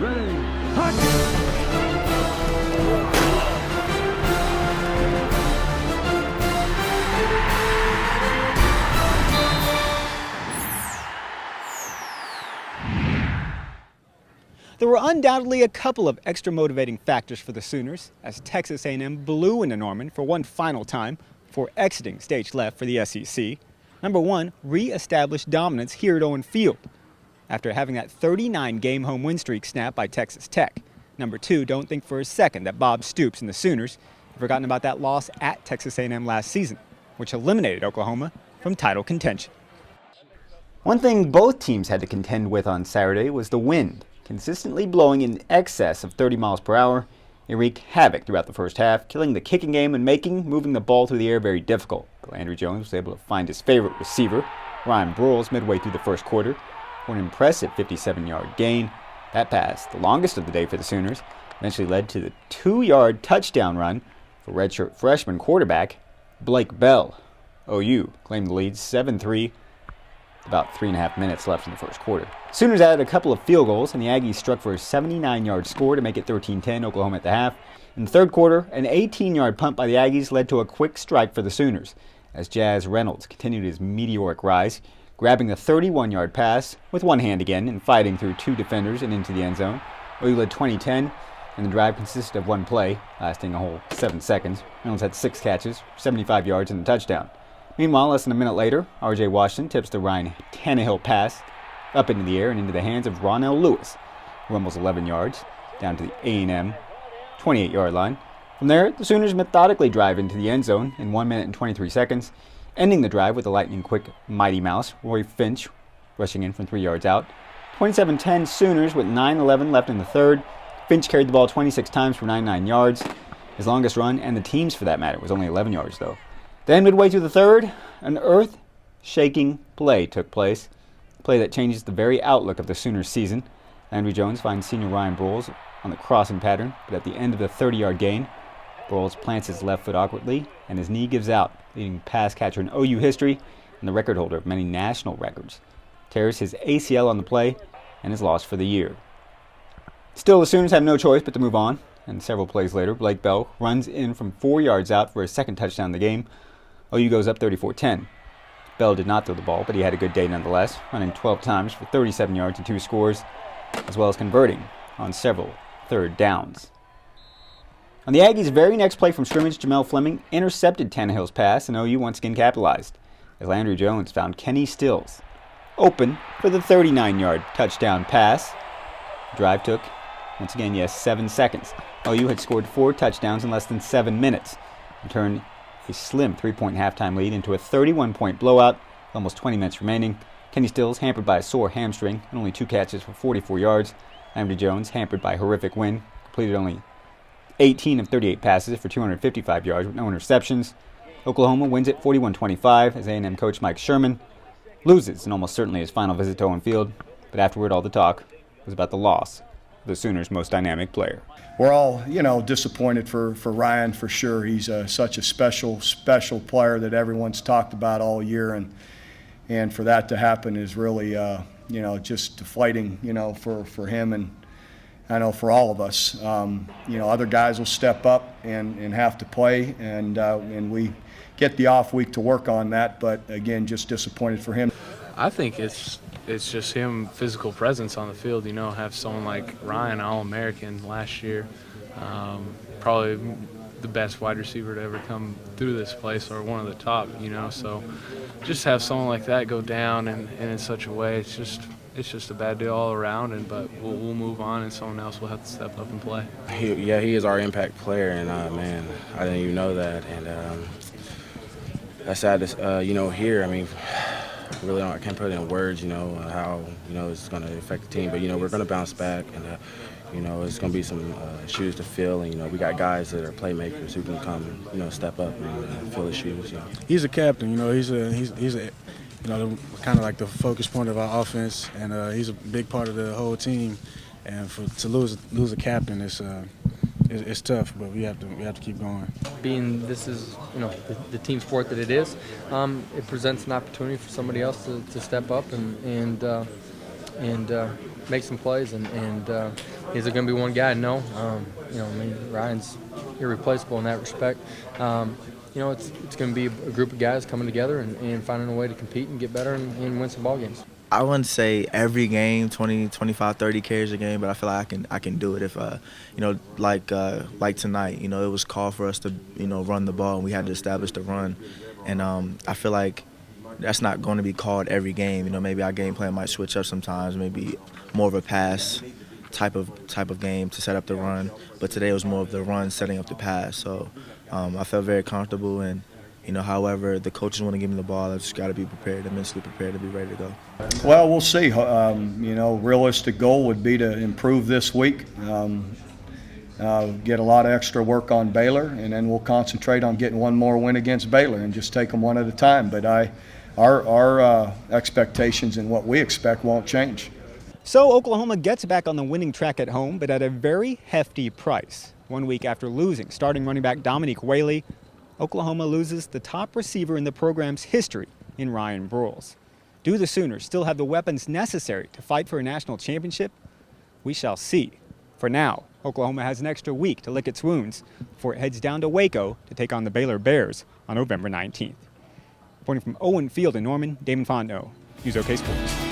Ready, hot! There were undoubtedly a couple of extra motivating factors for the Sooners as Texas A&M blew into Norman for one final time before exiting stage left for the SEC. Number one, re-established dominance here at Owen Field after having that 39-game home win streak snapped by Texas Tech. Number two, don't think for a second that Bob Stoops and the Sooners have forgotten about that loss at Texas A&M last season, which eliminated Oklahoma from title contention. One thing both teams had to contend with on Saturday was the wind. Consistently blowing in excess of 30 miles per hour, it wreaked havoc throughout the first half, killing the kicking game and making moving the ball through the air very difficult. But Landry Jones was able to find his favorite receiver, Ryan Broyles, midway through the first quarter for an impressive 57-yard gain. That pass, the longest of the day for the Sooners, eventually led to the 2-yard touchdown run for redshirt freshman quarterback Blake Bell. OU claimed the lead 7-3. About 3.5 minutes left in the first quarter. Sooners added a couple of field goals, and the Aggies struck for a 79-yard score to make it 13-10 Oklahoma at the half. In the third quarter, an 18-yard punt by the Aggies led to a quick strike for the Sooners, as Jazz Reynolds continued his meteoric rise, grabbing the 31-yard pass with one hand again and fighting through two defenders and into the end zone. OU led 20-10, and the drive consisted of one play, lasting a whole 7 seconds. Reynolds had 6 catches, 75 yards, and a touchdown. Meanwhile, less than a minute later, R.J. Washington tips the Ryan Tannehill pass up into the air and into the hands of Ronell Lewis, who rumbles 11 yards down to the A&M 28-yard line. From there, the Sooners methodically drive into the end zone in 1 minute and 23 seconds, ending the drive with a lightning-quick Mighty Mouse, Roy Finch, rushing in from 3 yards out. 27-10 Sooners with 9:11 left in the third. Finch carried the ball 26 times for 99 yards. His longest run, and the team's for that matter, was only 11 yards though. Then midway through the third, an earth-shaking play took place, a play that changes the very outlook of the Sooners season. Landry Jones finds senior Ryan Broyles on the crossing pattern, but at the end of the 30-yard gain, Broyles plants his left foot awkwardly, and his knee gives out, leading pass catcher in OU history and the record holder of many national records. Tears his ACL on the play and is lost for the year. Still, the Sooners have no choice but to move on, and several plays later, Blake Bell runs in from 4 yards out for his second touchdown in the game. OU goes up 34-10. Bell did not throw the ball, but he had a good day nonetheless, running 12 times for 37 yards and 2 scores, as well as converting on several third downs. On the Aggies' very next play from scrimmage, Jamel Fleming intercepted Tannehill's pass, and OU once again capitalized, as Landry Jones found Kenny Stills open for the 39-yard touchdown pass. The drive took, once again, 7 seconds. OU had scored 4 touchdowns in less than 7 minutes and turned a slim 3-point halftime lead into a 31-point blowout with almost 20 minutes remaining. Kenny Stills hampered by a sore hamstring and only 2 catches for 44 yards. Landry Jones, hampered by a horrific wind, completed only 18 of 38 passes for 255 yards with no interceptions. Oklahoma wins it 41-25 as A&M coach Mike Sherman loses in almost certainly his final visit to Owen Field, but afterward all the talk was about the loss of the Sooners' most dynamic player. We're all, disappointed for Ryan for sure. He's such a special player that everyone's talked about all year, and for that to happen is really, just deflating, for him and I know for all of us. Other guys will step up and have to play, and we get the off week to work on that. But again, just disappointed for him. I think it's just him, physical presence on the field. Have someone like Ryan, All-American last year, probably the best wide receiver to ever come through this place, or one of the top. So just have someone like that go down and in such a way, it's just a bad deal all around. But we'll move on, and someone else will have to step up and play. He is our impact player, and man, I didn't even know that, and that's sad to hear. I mean, really I can't put it in words, how it's going to affect the team. But we're going to bounce back, and it's going to be some shoes to fill, and we got guys that are playmakers who can come, step up and fill the shoes. He's a captain. He's a kind of like the focus point of our offense, and he's a big part of the whole team. And to lose a captain it's tough, but we have to keep going. Being this is the team sport that it is, it presents an opportunity for somebody else to step up and make some plays, and is it going to be one guy? No. Ryan's irreplaceable in that respect. It's going to be a group of guys coming together and finding a way to compete and get better and win some ball games. I wouldn't say every game, 20, 25, 30 carries a game, but I feel like I can do it if, like tonight, it was called for us to, run the ball, and we had to establish the run. And I feel like that's not going to be called every game. Maybe our game plan might switch up sometimes, maybe more of a pass type of game to set up the run. But today it was more of the run setting up the pass. So I felt very comfortable, and however the coaches want to give me the ball, I just got to be prepared and mentally prepared to be ready to go. Well, we'll see. Realistic goal would be to improve this week, get a lot of extra work on Baylor, and then we'll concentrate on getting one more win against Baylor and just take them one at a time. But our expectations and what we expect won't change. So Oklahoma gets back on the winning track at home, but at a very hefty price. 1 week after losing starting running back Dominique Whaley, Oklahoma loses the top receiver in the program's history in Ryan Broyles. Do the Sooners still have the weapons necessary to fight for a national championship? We shall see. For now, Oklahoma has an extra week to lick its wounds before it heads down to Waco to take on the Baylor Bears on November 19th. Reporting from Owen Field in Norman, Damon Fontenot, News OK Sports.